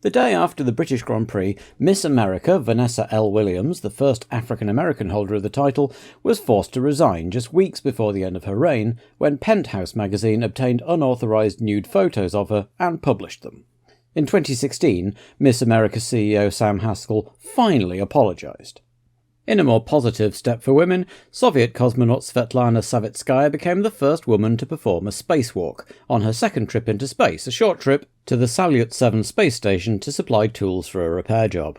The day after the British Grand Prix, Miss America Vanessa L. Williams, the first African-American holder of the title, was forced to resign just weeks before the end of her reign, when Penthouse magazine obtained unauthorised nude photos of her and published them. In 2016, Miss America CEO Sam Haskell finally apologised. In a more positive step for women, Soviet cosmonaut Svetlana Savitskaya became the first woman to perform a spacewalk on her second trip into space, a short trip to the Salyut 7 space station to supply tools for a repair job.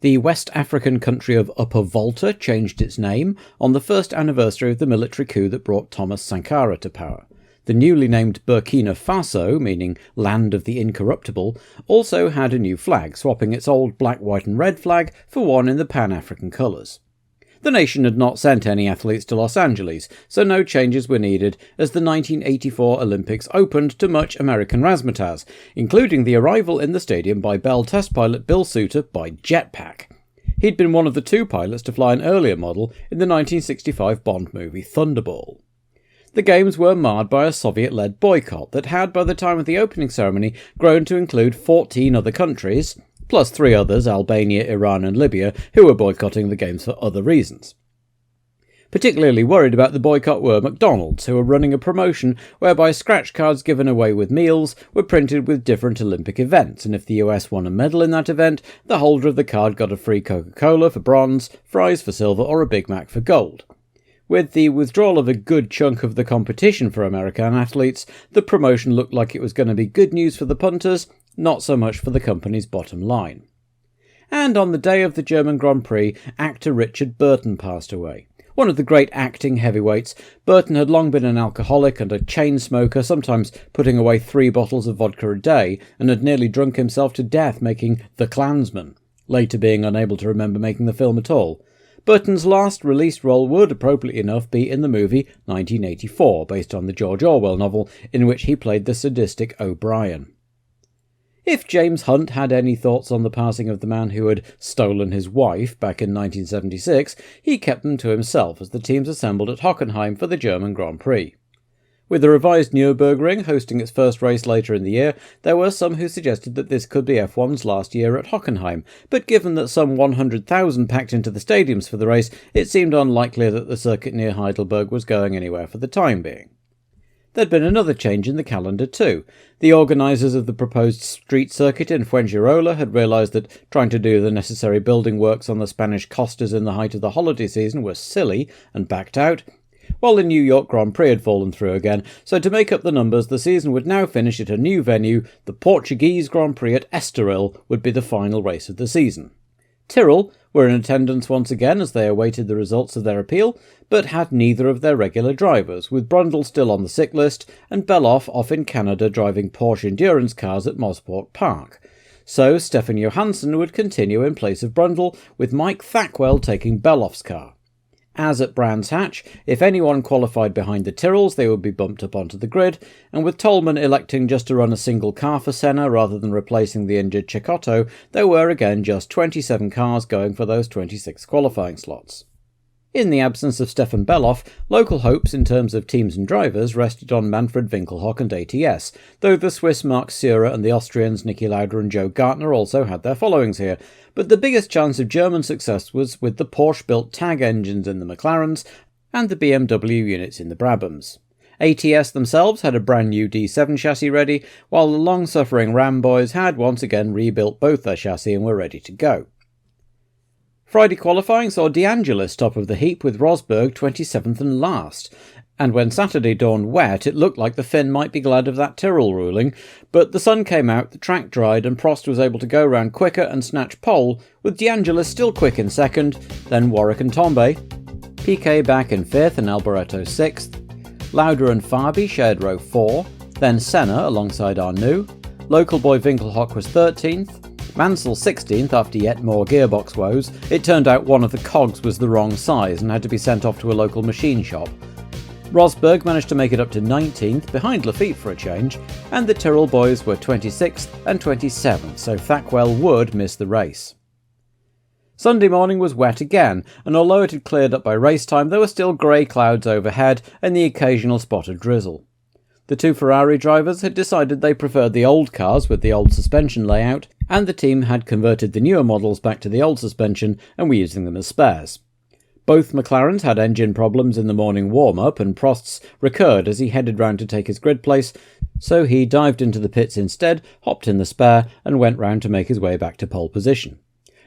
The West African country of Upper Volta changed its name on the first anniversary of the military coup that brought Thomas Sankara to power. The newly named Burkina Faso, meaning Land of the Incorruptible, also had a new flag, swapping its old black, white and red flag for one in the Pan-African colours. The nation had not sent any athletes to Los Angeles, so no changes were needed as the 1984 Olympics opened to much American razzmatazz, including the arrival in the stadium by Bell test pilot Bill Suter by jetpack. He'd been one of the two pilots to fly an earlier model in the 1965 Bond movie Thunderball. The Games were marred by a Soviet-led boycott that had, by the time of the opening ceremony, grown to include 14 other countries, plus 3 others, Albania, Iran and Libya, who were boycotting the Games for other reasons. Particularly worried about the boycott were McDonald's, who were running a promotion whereby scratch cards given away with meals were printed with different Olympic events, and if the US won a medal in that event, the holder of the card got a free Coca-Cola for bronze, fries for silver or a Big Mac for gold. With the withdrawal of a good chunk of the competition for American athletes, the promotion looked like it was going to be good news for the punters, not so much for the company's bottom line. And on the day of the German Grand Prix, actor Richard Burton passed away. One of the great acting heavyweights, Burton had long been an alcoholic and a chain smoker, sometimes putting away 3 bottles of vodka a day, and had nearly drunk himself to death making The Klansman, later being unable to remember making the film at all. Burton's last released role would, appropriately enough, be in the movie 1984, based on the George Orwell novel, in which he played the sadistic O'Brien. If James Hunt had any thoughts on the passing of the man who had stolen his wife back in 1976, he kept them to himself as the teams assembled at Hockenheim for the German Grand Prix. With the revised Nürburgring hosting its first race later in the year, there were some who suggested that this could be F1's last year at Hockenheim, but given that some 100,000 packed into the stadiums for the race, it seemed unlikely that the circuit near Heidelberg was going anywhere for the time being. There'd been another change in the calendar too. The organisers of the proposed street circuit in Fuengirola had realised that trying to do the necessary building works on the Spanish costas in the height of the holiday season was silly, and backed out, while the New York Grand Prix had fallen through again, so to make up the numbers, the season would now finish at a new venue. The Portuguese Grand Prix at Tyrrell would be the final race of the season. Tyrrell were in attendance once again as they awaited the results of their appeal, but had neither of their regular drivers, with Brundle still on the sick list and Beloff off in Canada driving Porsche endurance cars at Mosport Park. So Stefan Johansson would continue in place of Brundle, with Mike Thackwell taking Beloff's car. As at Brands Hatch, if anyone qualified behind the Tyrrells, they would be bumped up onto the grid, and with Tolman electing just to run a single car for Senna rather than replacing the injured Cecotto, there were again just 27 cars going for those 26 qualifying slots. In the absence of Stefan Beloff, local hopes in terms of teams and drivers rested on Manfred Winkelhock and ATS, though the Swiss Mark Seurer and the Austrians Niki Lauda and Joe Gartner also had their followings here, but the biggest chance of German success was with the Porsche-built TAG engines in the McLarens and the BMW units in the Brabhams. ATS themselves had a brand new D7 chassis ready, while the long-suffering Ram boys had once again rebuilt both their chassis and were ready to go. Friday qualifying saw De Angelis top of the heap with Rosberg 27th and last, and when Saturday dawned wet it looked like the Finn might be glad of that Tyrrell ruling, but the sun came out, the track dried and Prost was able to go round quicker and snatch pole, with De Angelis still quick in second, then Warwick and Tombe, Piquet back in 5th and Alboreto 6th, Lauda and Fabi shared row 4, then Senna alongside Arnoux, local boy Winkelhock was 13th, Mansell 16th after yet more gearbox woes. It turned out one of the cogs was the wrong size and had to be sent off to a local machine shop. Rosberg managed to make it up to 19th, behind Lafitte for a change, and the Tyrrell boys were 26th and 27th, so Thackwell would miss the race. Sunday morning was wet again, and although it had cleared up by race time, there were still grey clouds overhead and the occasional spot of drizzle. The two Ferrari drivers had decided they preferred the old cars with the old suspension layout, and the team had converted the newer models back to the old suspension and were using them as spares. Both McLarens had engine problems in the morning warm-up, and Prost's recurred as he headed round to take his grid place, so he dived into the pits instead, hopped in the spare, and went round to make his way back to pole position.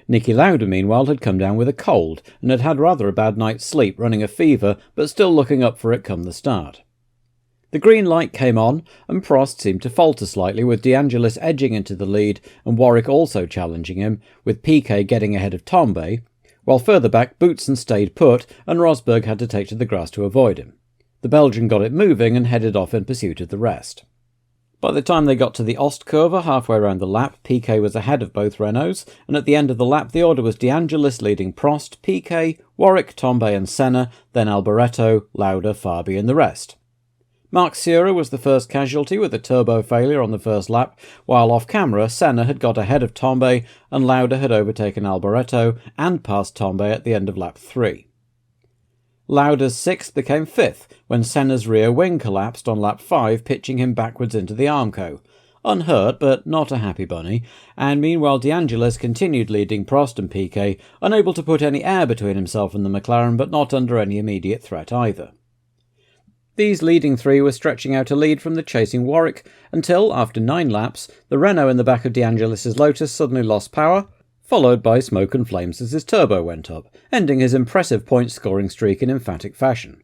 Niki Lauda, meanwhile, had come down with a cold, and had had rather a bad night's sleep, running a fever, but still looking up for it come the start. The green light came on, and Prost seemed to falter slightly, with De Angelis edging into the lead, and Warwick also challenging him, with Piquet getting ahead of Tambay, while further back Boutsen stayed put, and Rosberg had to take to the grass to avoid him. The Belgian got it moving and headed off in pursuit of the rest. By the time they got to the Ostkurve, halfway around the lap, Piquet was ahead of both Renaults, and at the end of the lap the order was De Angelis leading Prost, Piquet, Warwick, Tambay and Senna, then Alboreto, Lauda, Fabi and the rest. Marc Surer was the first casualty with a turbo failure on the first lap, while off-camera Senna had got ahead of Tambay and Lauda had overtaken Alboreto and passed Tambay at the end of lap 3. Lauda's sixth became fifth when Senna's rear wing collapsed on lap 5, pitching him backwards into the Armco. Unhurt, but not a happy bunny, and meanwhile De Angelis continued leading Prost and Piquet, unable to put any air between himself and the McLaren, but not under any immediate threat either. These leading three were stretching out a lead from the chasing Warwick until, after 9 laps, the Renault in the back of De Angelis' Lotus suddenly lost power, followed by smoke and flames as his turbo went up, ending his impressive point-scoring streak in emphatic fashion.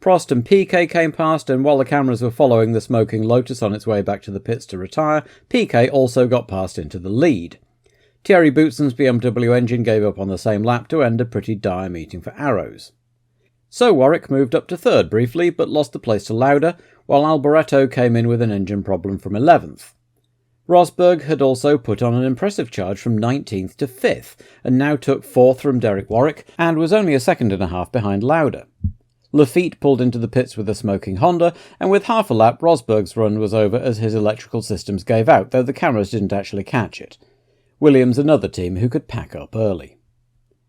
Prost and Piquet came past, and while the cameras were following the smoking Lotus on its way back to the pits to retire, Piquet also got past into the lead. Thierry Boutsen's BMW engine gave up on the same lap to end a pretty dire meeting for Arrows. So Warwick moved up to third briefly, but lost the place to Lauda, while Alboreto came in with an engine problem from 11th. Rosberg had also put on an impressive charge from 19th to 5th, and now took 4th from Derek Warwick, and was only a second and a half behind Lauda. Lafitte pulled into the pits with a smoking Honda, and with half a lap Rosberg's run was over as his electrical systems gave out, though the cameras didn't actually catch it. Williams another team who could pack up early.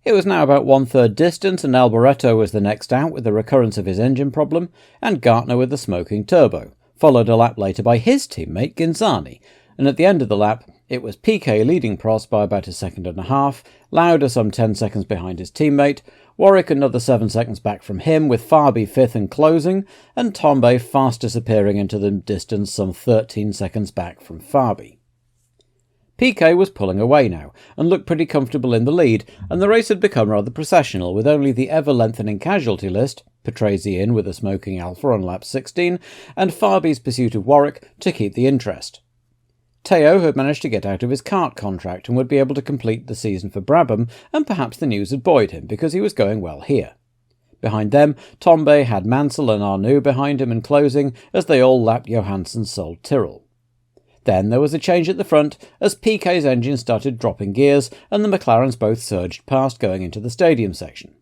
It was now about 1/3 distance, and Alboreto was the next out with the recurrence of his engine problem, and Gartner with the smoking turbo, followed a lap later by his teammate Ghinzani, and at the end of the lap it was Piquet leading Prost by about a second and a half, Lauda some 10 seconds behind his teammate, Warwick another 7 seconds back from him, with Fabi 5th and closing, and Tambay fast disappearing into the distance some 13 seconds back from Fabi. Piquet was pulling away now, and looked pretty comfortable in the lead, and the race had become rather processional, with only the ever-lengthening casualty list, Patrese in with a smoking Alfa on lap 16, and Fabi's pursuit of Warwick to keep the interest. Theo had managed to get out of his kart contract and would be able to complete the season for Brabham, and perhaps the news had buoyed him, because he was going well here. Behind them, Tambay had Mansell and Arnoux behind him and closing, as they all lapped Johansson's sold Tyrrell. Then there was a change at the front, as Piquet's engine started dropping gears, and the McLarens both surged past going into the stadium section.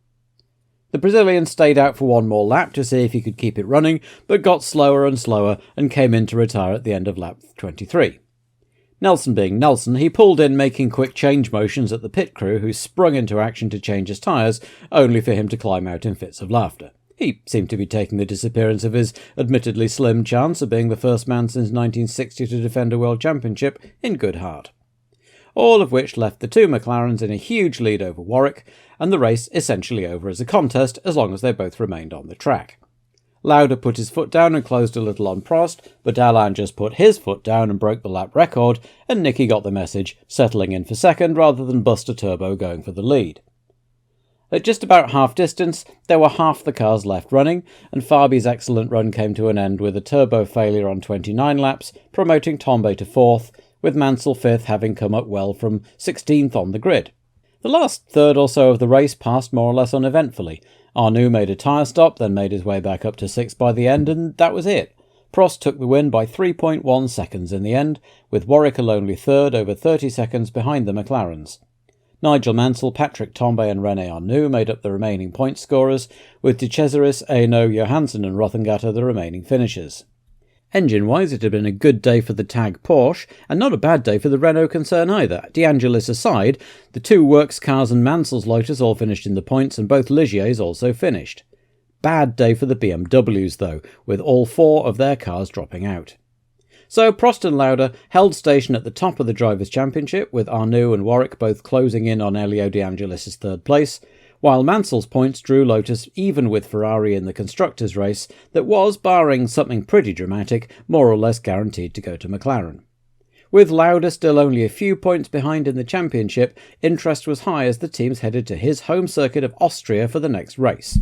The Brazilian stayed out for one more lap to see if he could keep it running, but got slower and slower and came in to retire at the end of lap 23. Nelson being Nelson, he pulled in making quick change motions at the pit crew, who sprung into action to change his tyres, only for him to climb out in fits of laughter. He seemed to be taking the disappearance of his admittedly slim chance of being the first man since 1960 to defend a world championship in good heart. All of which left the two McLarens in a huge lead over Warwick, and the race essentially over as a contest as long as they both remained on the track. Lauda put his foot down and closed a little on Prost, but Alain just put his foot down and broke the lap record, and Niki got the message, settling in for second rather than bust a turbo going for the lead. At just about half distance, there were half the cars left running, and Fabi's excellent run came to an end with a turbo failure on 29 laps, promoting Tambay to 4th, with Mansell 5th having come up well from 16th on the grid. The last third or so of the race passed more or less uneventfully. Arnoux made a tyre stop, then made his way back up to 6th by the end, and that was it. Prost took the win by 3.1 seconds in the end, with Warwick a lonely third over 30 seconds behind the McLarens. Nigel Mansell, Patrick Tambay and René Arnoux made up the remaining point scorers, with De Cesaris, Hainaut, Johansson and Rothengatter the remaining finishers. Engine-wise, it had been a good day for the TAG Porsche, and not a bad day for the Renault concern either. De Angelis aside, the two Works cars and Mansell's Lotus all finished in the points, and both Ligier's also finished. Bad day for the BMWs though, with all 4 of their cars dropping out. So Prost and Lauda held station at the top of the Drivers' Championship, with Arnoux and Warwick both closing in on Elio De Angelis' 3rd place, while Mansell's points drew Lotus even with Ferrari in the Constructors' race that was, barring something pretty dramatic, more or less guaranteed to go to McLaren. With Lauda still only a few points behind in the championship, interest was high as the teams headed to his home circuit of Austria for the next race.